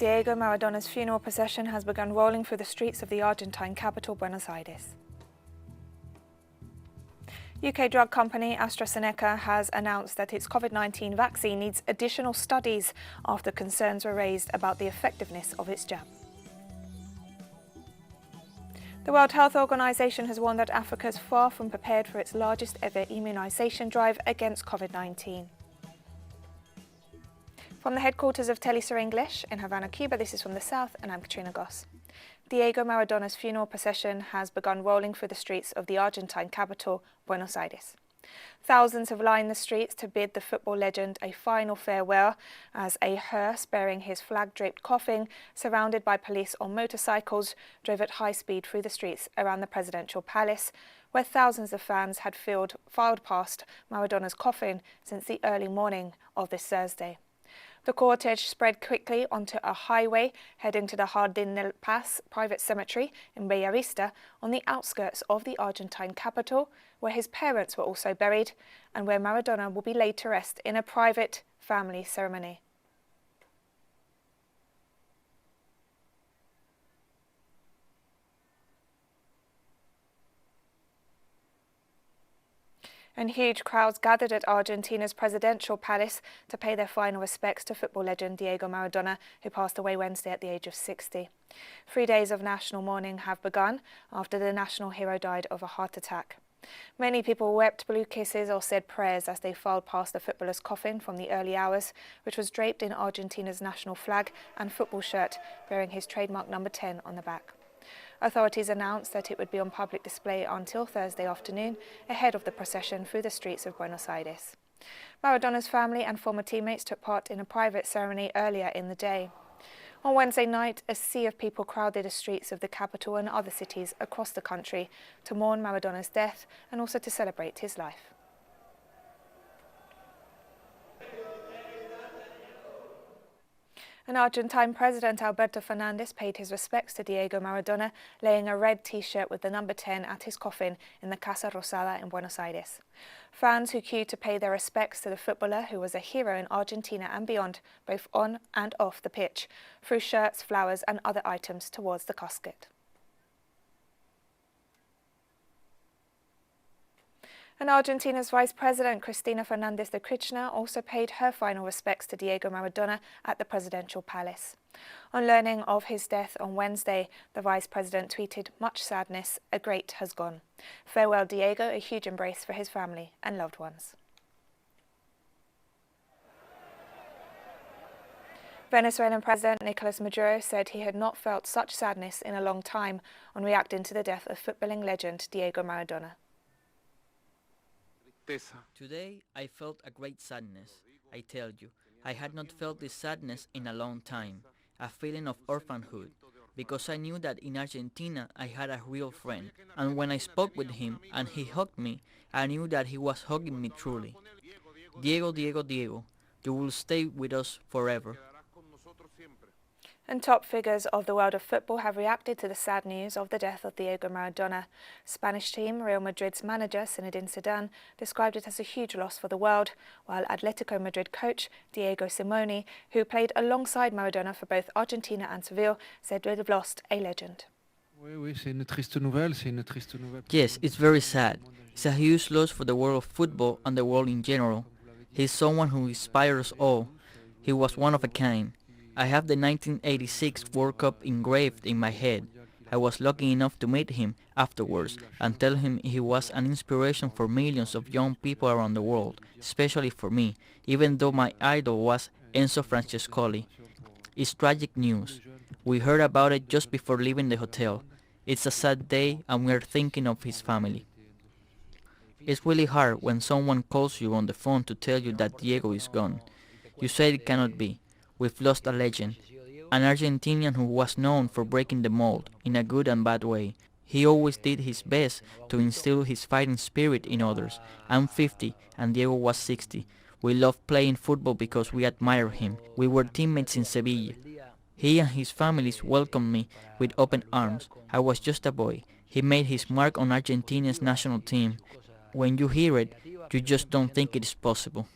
Diego Maradona's funeral procession has begun rolling through the streets of the Argentine capital, Buenos Aires. UK drug company Aztrazeneca has announced that its COVID-19 vaccine needs additional studies after concerns were raised about the effectiveness of its jab. The World Health Organization has warned that Africa is far from prepared for its largest ever immunization drive against COVID-19. From the headquarters of teleSUR English in Havana, Cuba, this is From the South, and I'm Cristina Goss. Diego Maradona's funeral procession has begun rolling through the streets of the Argentine capital, Buenos Aires. Thousands have lined the streets to bid the football legend a final farewell as a hearse bearing his flag-draped coffin, surrounded by police on motorcycles, drove at high speed through the streets around the presidential palace, where thousands of fans had filed past Maradona's coffin since the early morning of this Thursday. The cortege spread quickly onto a highway heading to the Jardín del Paz private cemetery in Bellavista on the outskirts of the Argentine capital, where his parents were also buried and where Maradona will be laid to rest in a private family ceremony. And huge crowds gathered at Argentina's presidential palace to pay their final respects to football legend Diego Maradona, who passed away Wednesday at the age of 60. 3 days of national mourning have begun after the national hero died of a heart attack. Many people wept blue kisses or said prayers as they filed past the footballer's coffin from the early hours, which was draped in Argentina's national flag and football shirt, bearing his trademark number 10 on the back. Authorities announced that it would be on public display until Thursday afternoon, ahead of the procession through the streets of Buenos Aires. Maradona's family and former teammates took part in a private ceremony earlier in the day. On Wednesday night, a sea of people crowded the streets of the capital and other cities across the country to mourn Maradona's death and also to celebrate his life. An Argentine President, Alberto Fernandez, paid his respects to Diego Maradona, laying a red T-shirt with the number 10 at his coffin in the Casa Rosada in Buenos Aires. Fans who queued to pay their respects to the footballer, who was a hero in Argentina and beyond, both on and off the pitch, threw shirts, flowers and other items towards the casket. And Argentina's Vice President, Cristina Fernandez de Kirchner, also paid her final respects to Diego Maradona at the presidential palace. On learning of his death on Wednesday, the Vice President tweeted, "Much sadness, a great has gone. Farewell, Diego, a huge embrace for his family and loved ones." Venezuelan President Nicolas Maduro said he had not felt such sadness in a long time on reacting to the death of footballing legend Diego Maradona. Today I felt a great sadness. I tell you, I had not felt this sadness in a long time, a feeling of orphanhood, because I knew that in Argentina I had a real friend, and when I spoke with him and he hugged me, I knew that he was hugging me truly. Diego, Diego, Diego, you will stay with us forever. And top figures of the world of football have reacted to the sad news of the death of Diego Maradona. Spanish team Real Madrid's manager Zinedine Zidane described it as a huge loss for the world, while Atletico Madrid coach Diego Simeone, who played alongside Maradona for both Argentina and Seville, said they'd have lost a legend. Yes, it's very sad. It's a huge loss for the world of football and the world in general. He's someone who inspires us all. He was one of a kind. I have the 1986 World Cup engraved in my head. I was lucky enough to meet him afterwards and tell him he was an inspiration for millions of young people around the world, especially for me, even though my idol was Enzo Francescoli. It's tragic news. We heard about it just before leaving the hotel. It's a sad day and we are thinking of his family. It's really hard when someone calls you on the phone to tell you that Diego is gone. You say it cannot be. We've lost a legend, an Argentinian who was known for breaking the mold in a good and bad way. He always did his best to instill his fighting spirit in others. I'm 50 and Diego was 60. We loved playing football because we admired him. We were teammates in Sevilla. He and his families welcomed me with open arms. I was just a boy. He made his mark on Argentina's national team. When you hear it, you just don't think it is possible.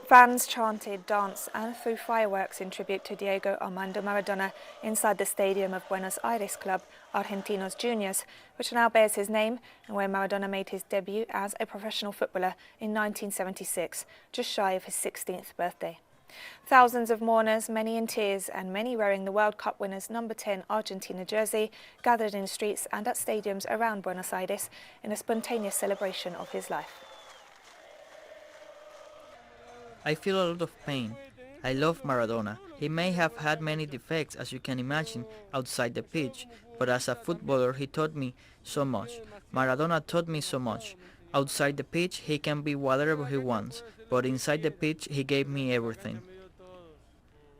Fans chanted, danced and threw fireworks in tribute to Diego Armando Maradona inside the stadium of Buenos Aires club Argentinos Juniors, which now bears his name and where Maradona made his debut as a professional footballer in 1976, just shy of his 16th birthday. Thousands of mourners, many in tears and many wearing the World Cup winners' number 10 Argentina jersey, gathered in streets and at stadiums around Buenos Aires in a spontaneous celebration of his life. I feel a lot of pain. I love Maradona. He may have had many defects, as you can imagine, outside the pitch, but as a footballer he taught me so much. Maradona taught me so much. Outside the pitch he can be whatever he wants, but inside the pitch he gave me everything.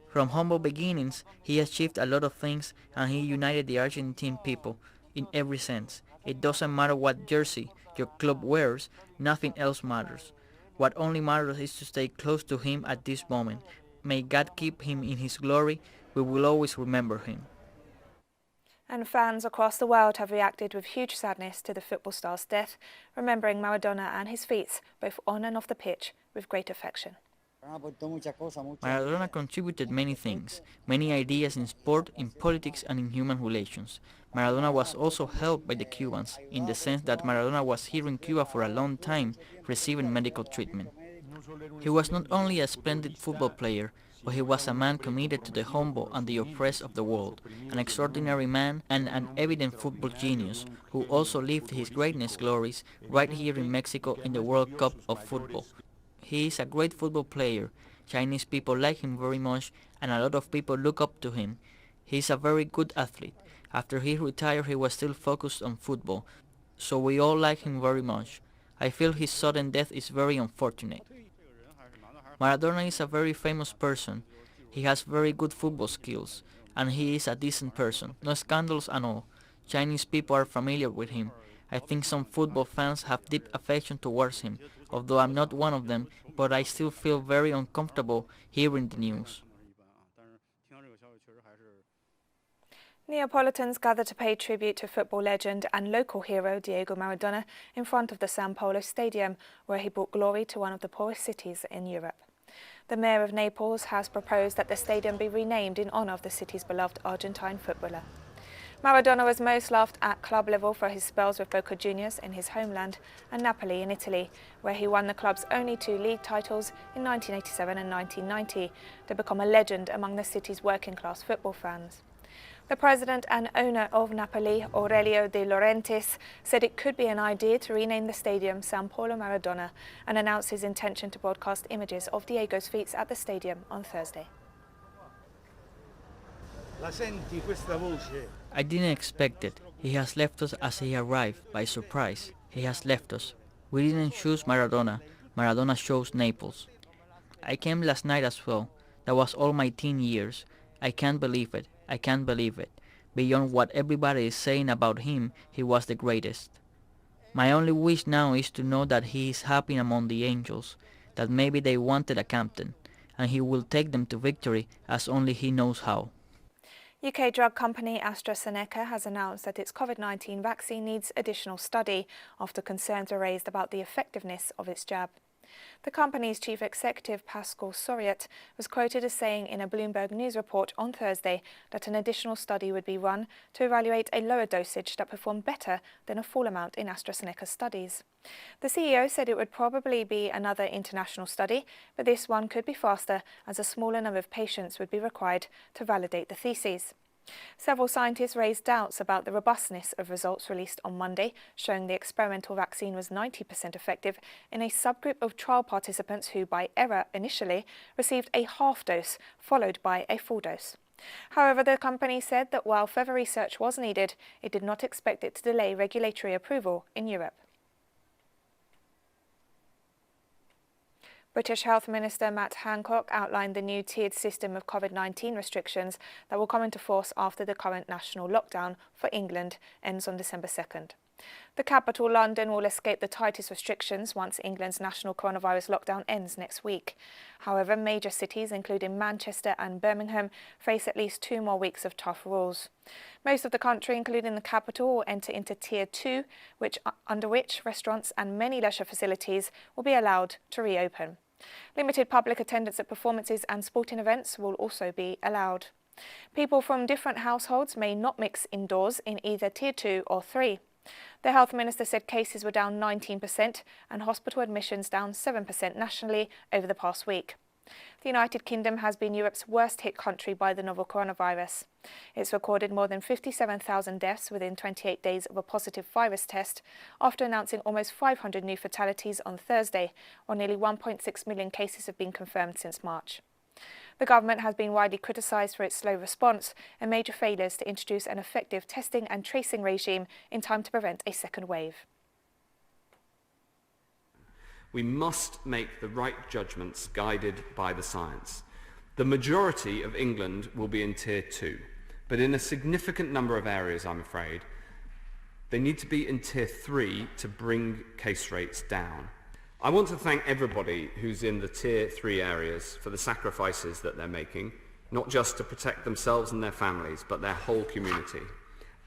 From humble beginnings, he achieved a lot of things and he united the Argentine people in every sense. It doesn't matter what jersey your club wears, nothing else matters. What only matters is to stay close to him at this moment. May God keep him in his glory. We will always remember him. And fans across the world have reacted with huge sadness to the football star's death, remembering Maradona and his feats, both on and off the pitch, with great affection. Maradona contributed many things, many ideas in sport, in politics and in human relations. Maradona was also helped by the Cubans, in the sense that Maradona was here in Cuba for a long time, receiving medical treatment. He was not only a splendid football player, but he was a man committed to the humble and the oppressed of the world, an extraordinary man and an evident football genius, who also lived his greatness glories right here in Mexico in the World Cup of football. He is a great football player. Chinese people like him very much and a lot of people look up to him. He is a very good athlete. After he retired he was still focused on football, so we all like him very much. I feel his sudden death is very unfortunate. Maradona is a very famous person. He has very good football skills and he is a decent person, no scandals and all. Chinese people are familiar with him. I think some football fans have deep affection towards him, although I'm not one of them, but I still feel very uncomfortable hearing the news. Neapolitans gathered to pay tribute to football legend and local hero Diego Maradona in front of the San Polo Stadium, where he brought glory to one of the poorest cities in Europe. The mayor of Naples has proposed that the stadium be renamed in honour of the city's beloved Argentine footballer. Maradona was most loved at club level for his spells with Boca Juniors in his homeland and Napoli in Italy, where he won the club's only 2 league titles in 1987 and 1990 to become a legend among the city's working-class football fans. The president and owner of Napoli, Aurelio De Laurentiis, said it could be an idea to rename the stadium San Polo Maradona and announced his intention to broadcast images of Diego's feats at the stadium on Thursday. I didn't expect it. He has left us as he arrived, by surprise. He has left us. We didn't choose Maradona. Maradona chose Naples. I came last night as well. That was all my teen years. I can't believe it. I can't believe it. Beyond what everybody is saying about him, he was the greatest. My only wish now is to know that he is happy among the angels, that maybe they wanted a captain, and he will take them to victory as only he knows how. UK drug company Aztrazeneca has announced that its COVID-19 vaccine needs additional study after concerns were raised about the effectiveness of its jab. The company's chief executive, Pascal Soriot, was quoted as saying in a Bloomberg News report on Thursday that an additional study would be run to evaluate a lower dosage that performed better than a full amount in AstraZeneca's studies. The CEO said it would probably be another international study, but this one could be faster as a smaller number of patients would be required to validate the theses. Several scientists raised doubts about the robustness of results released on Monday, showing the experimental vaccine was 90% effective in a subgroup of trial participants who, by error initially, received a half dose followed by a full dose. However, the company said that while further research was needed, it did not expect it to delay regulatory approval in Europe. British Health Minister Matt Hancock outlined the new tiered system of COVID-19 restrictions that will come into force after the current national lockdown for England ends on December 2nd. The capital, London, will escape the tightest restrictions once England's national coronavirus lockdown ends next week. However, major cities, including Manchester and Birmingham, face at least 2 more weeks of tough rules. Most of the country, including the capital, will enter into Tier 2, under which restaurants and many leisure facilities will be allowed to reopen. Limited public attendance at performances and sporting events will also be allowed. People from different households may not mix indoors in either Tier 2 or 3. The health minister said cases were down 19% and hospital admissions down 7% nationally over the past week. The United Kingdom has been Europe's worst hit country by the novel coronavirus. It's recorded more than 57,000 deaths within 28 days of a positive virus test, after announcing almost 500 new fatalities on Thursday, while nearly 1.6 million cases have been confirmed since March. The government has been widely criticised for its slow response and major failures to introduce an effective testing and tracing regime in time to prevent a second wave. We must make the right judgments guided by the science. The majority of England will be in Tier 2, but in a significant number of areas, I'm afraid, they need to be in Tier 3 to bring case rates down. I want to thank everybody who's in the Tier 3 areas for the sacrifices that they're making, not just to protect themselves and their families, but their whole community.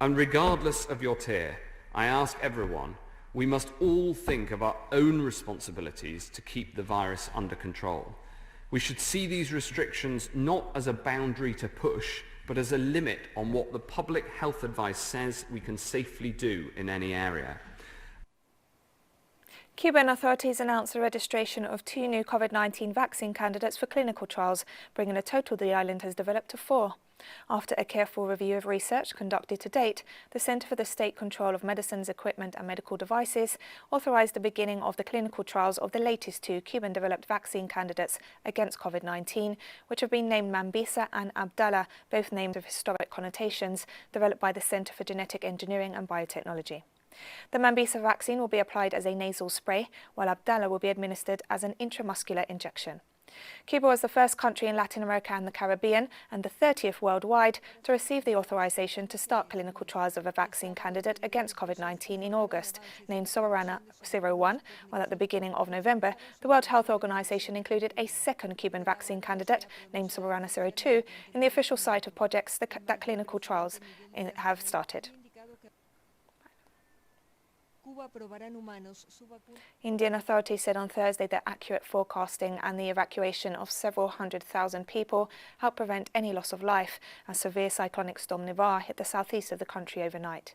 And regardless of your tier, I ask everyone, we must all think of our own responsibilities to keep the virus under control. We should see these restrictions not as a boundary to push, but as a limit on what the public health advice says we can safely do in any area. Cuban authorities announced the registration of 2 new COVID-19 vaccine candidates for clinical trials, bringing the total the island has developed to 4. After a careful review of research conducted to date, the Centre for the State Control of Medicines, Equipment and Medical Devices authorised the beginning of the clinical trials of the latest 2 Cuban-developed vaccine candidates against COVID-19, which have been named Mambisa and Abdallah, both names of historic connotations, developed by the Centre for Genetic Engineering and Biotechnology. The Mambisa vaccine will be applied as a nasal spray, while Abdallah will be administered as an intramuscular injection. Cuba was the first country in Latin America and the Caribbean, and the 30th worldwide, to receive the authorization to start clinical trials of a vaccine candidate against COVID-19 in August, named Soberana 01, while at the beginning of November, the World Health Organization included a second Cuban vaccine candidate, named Soberana 02, in the official site of projects that clinical trials have started. Indian authorities said on Thursday that accurate forecasting and the evacuation of several 100,000 people helped prevent any loss of life as severe cyclonic storm Nivar hit the southeast of the country overnight.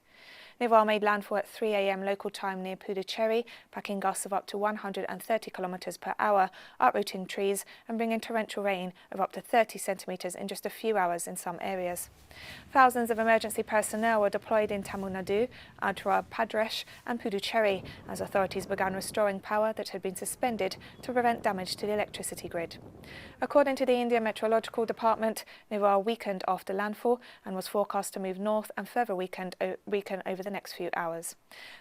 Nivar made landfall at 3 a.m. local time near Puducherry, packing gusts of up to 130 kilometers per hour, uprooting trees and bringing torrential rain of up to 30 centimeters in just a few hours in some areas. Thousands of emergency personnel were deployed in Tamil Nadu, Andhra Pradesh and Puducherry as authorities began restoring power that had been suspended to prevent damage to the electricity grid. According to the Indian Meteorological Department, Nivar weakened after landfall and was forecast to move north and further weaken over the next few hours.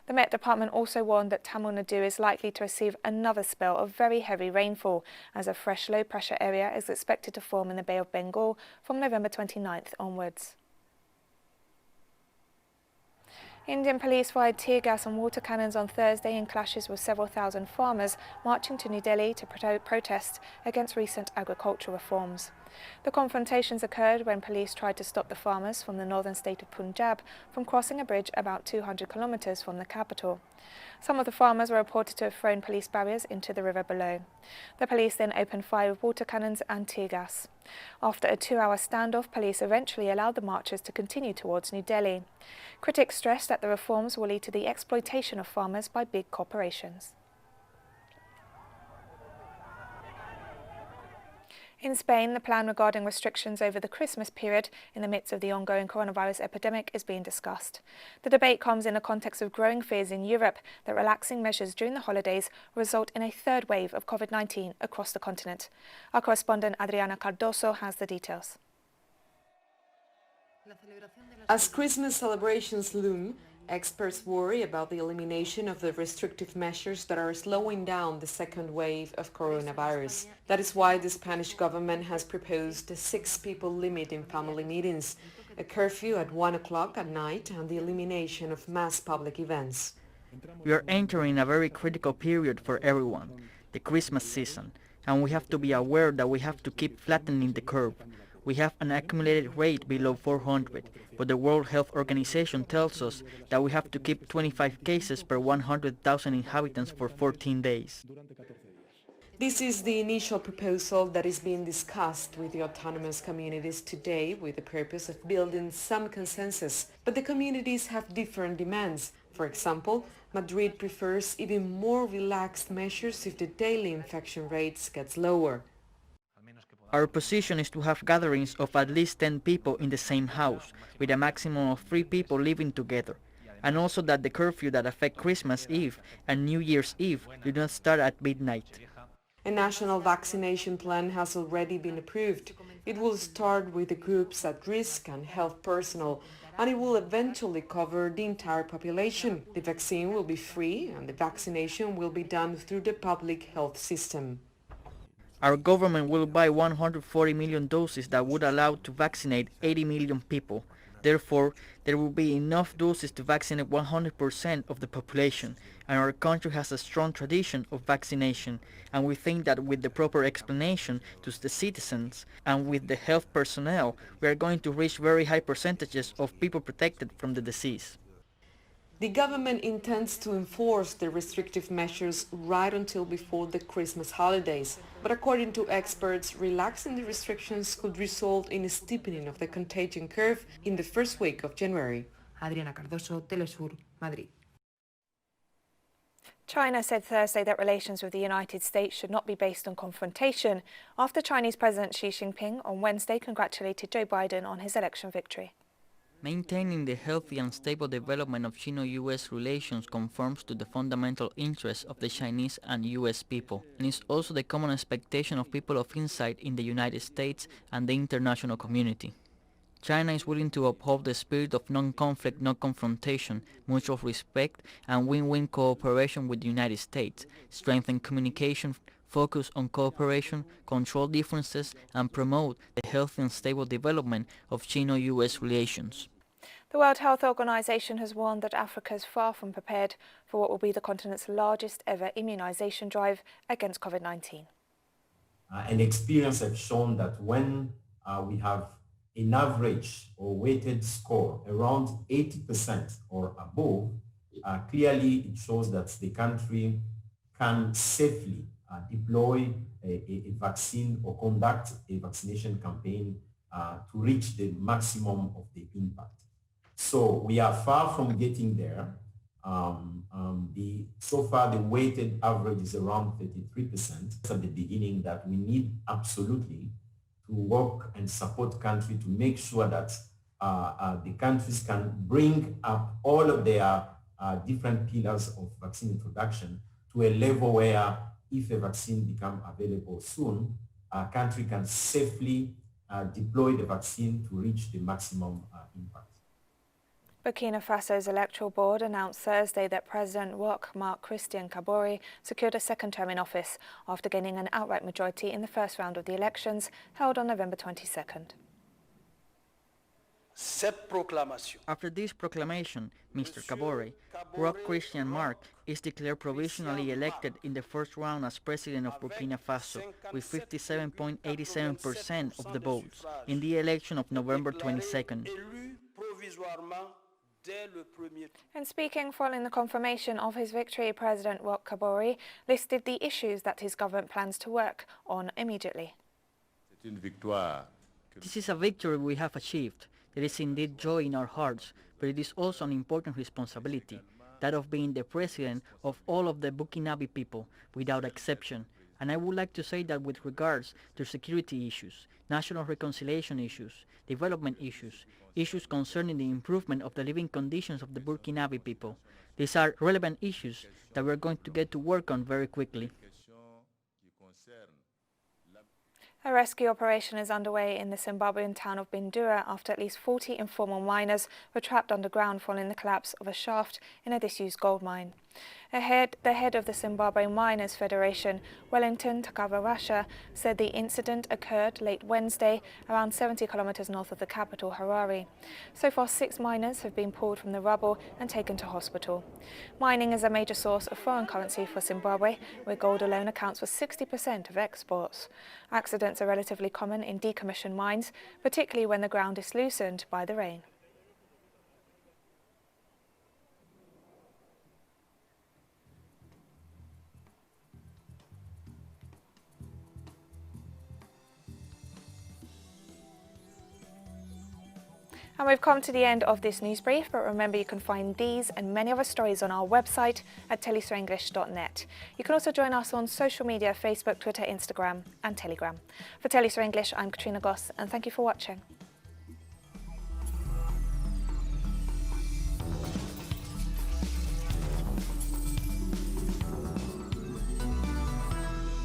The Met Department also warned that Tamil Nadu is likely to receive another spell of very heavy rainfall as a fresh low-pressure area is expected to form in the Bay of Bengal from November 29th onwards. Indian police fired tear gas and water cannons on Thursday in clashes with several thousand farmers marching to New Delhi to protest against recent agricultural reforms. The confrontations occurred when police tried to stop the farmers from the northern state of Punjab from crossing a bridge about 200 kilometres from the capital. Some of the farmers were reported to have thrown police barriers into the river below. The police then opened fire with water cannons and tear gas. After a 2-hour standoff, police eventually allowed the marchers to continue towards New Delhi. Critics stressed that the reforms will lead to the exploitation of farmers by big corporations. In Spain, the plan regarding restrictions over the Christmas period in the midst of the ongoing coronavirus epidemic is being discussed. The debate comes in the context of growing fears in Europe that relaxing measures during the holidays will result in a third wave of COVID-19 across the continent. Our correspondent Adriana Cardoso has the details. As Christmas celebrations loom, experts worry about the elimination of the restrictive measures that are slowing down the second wave of coronavirus. That is why the Spanish government has proposed a 6-people limit in family meetings, a curfew at 1 o'clock at night, and the elimination of mass public events. We are entering a very critical period for everyone, the Christmas season, and we have to be aware that we have to keep flattening the curve. We have an accumulated rate below 400, but the World Health Organization tells us that we have to keep 25 cases per 100,000 inhabitants for 14 days. This is the initial proposal that is being discussed with the autonomous communities today with the purpose of building some consensus. But the communities have different demands. For example, Madrid prefers even more relaxed measures if the daily infection rates gets lower. Our position is to have gatherings of at least 10 people in the same house, with a maximum of 3 people living together. And also that the curfew that affect Christmas Eve and New Year's Eve do not start at midnight. A national vaccination plan has already been approved. It will start with the groups at risk and health personnel, and it will eventually cover the entire population. The vaccine will be free and the vaccination will be done through the public health system. Our government will buy 140 million doses that would allow to vaccinate 80 million people. Therefore, there will be enough doses to vaccinate 100% of the population, and our country has a strong tradition of vaccination, and we think that with the proper explanation to the citizens and with the health personnel, we are going to reach very high percentages of people protected from the disease. The government intends to enforce the restrictive measures right until before the Christmas holidays. But according to experts, relaxing the restrictions could result in a steepening of the contagion curve in the first week of January. Adriana Cardoso, teleSUR, Madrid. China said Thursday that relations with the United States should not be based on confrontation after Chinese President Xi Jinping on Wednesday congratulated Joe Biden on his election victory. Maintaining the healthy and stable development of Sino-US relations conforms to the fundamental interests of the Chinese and US people, and is also the common expectation of people of insight in the United States and the international community. China is willing to uphold the spirit of non-conflict, non-confrontation, mutual respect, and win-win cooperation with the United States, strengthen communication, focus on cooperation, control differences, and promote the healthy and stable development of Sino-US relations. The World Health Organization has warned that Africa is far from prepared for what will be the continent's largest ever immunization drive against COVID-19. And experience has shown that when we have an average or weighted score around 80% or above, clearly it shows that the country can safely deploy a vaccine or conduct a vaccination campaign to reach the maximum of the impact. So we are far from getting there. So far the weighted average is around 33% at the beginning, that we need absolutely to work and support country to make sure that the countries can bring up all of their different pillars of vaccine introduction to a level where if a vaccine becomes available soon, a country can safely deploy the vaccine to reach the maximum impact. Burkina Faso's electoral board announced Thursday that President Marc Christian Kabore secured a second term in office after gaining an outright majority in the first round of the elections held on November 22nd. After this proclamation, Mr. Kabore, Roch Christian Marc, is declared provisionally elected in the first round as president of Burkina Faso with 57.87% of the votes in the election of November 22nd. And speaking following the confirmation of his victory, President Roch Kabore listed the issues that his government plans to work on immediately. This is a victory we have achieved. There is indeed joy in our hearts, but it is also an important responsibility, that of being the president of all of the Burkinabe people, without exception. And I would like to say that with regards to security issues, national reconciliation issues, development issues, issues concerning the improvement of the living conditions of the Burkinabe people, these are relevant issues that we are going to get to work on very quickly. A rescue operation is underway in the Zimbabwean town of Bindura after at least 40 informal miners were trapped underground following the collapse of a shaft in a disused gold mine. The head of the Zimbabwe Miners Federation, Wellington Takavarasha, said the incident occurred late Wednesday, around 70 kilometers north of the capital, Harare. So far, 6 miners have been pulled from the rubble and taken to hospital. Mining is a major source of foreign currency for Zimbabwe, where gold alone accounts for 60% of exports. Accidents are relatively common in decommissioned mines, particularly when the ground is loosened by the rain. And we've come to the end of this news brief, but remember you can find these and many other stories on our website at telesurenglish.net. You can also join us on social media, Facebook, Twitter, Instagram and Telegram. For TeleSUR English, I'm Cristina and thank you for watching.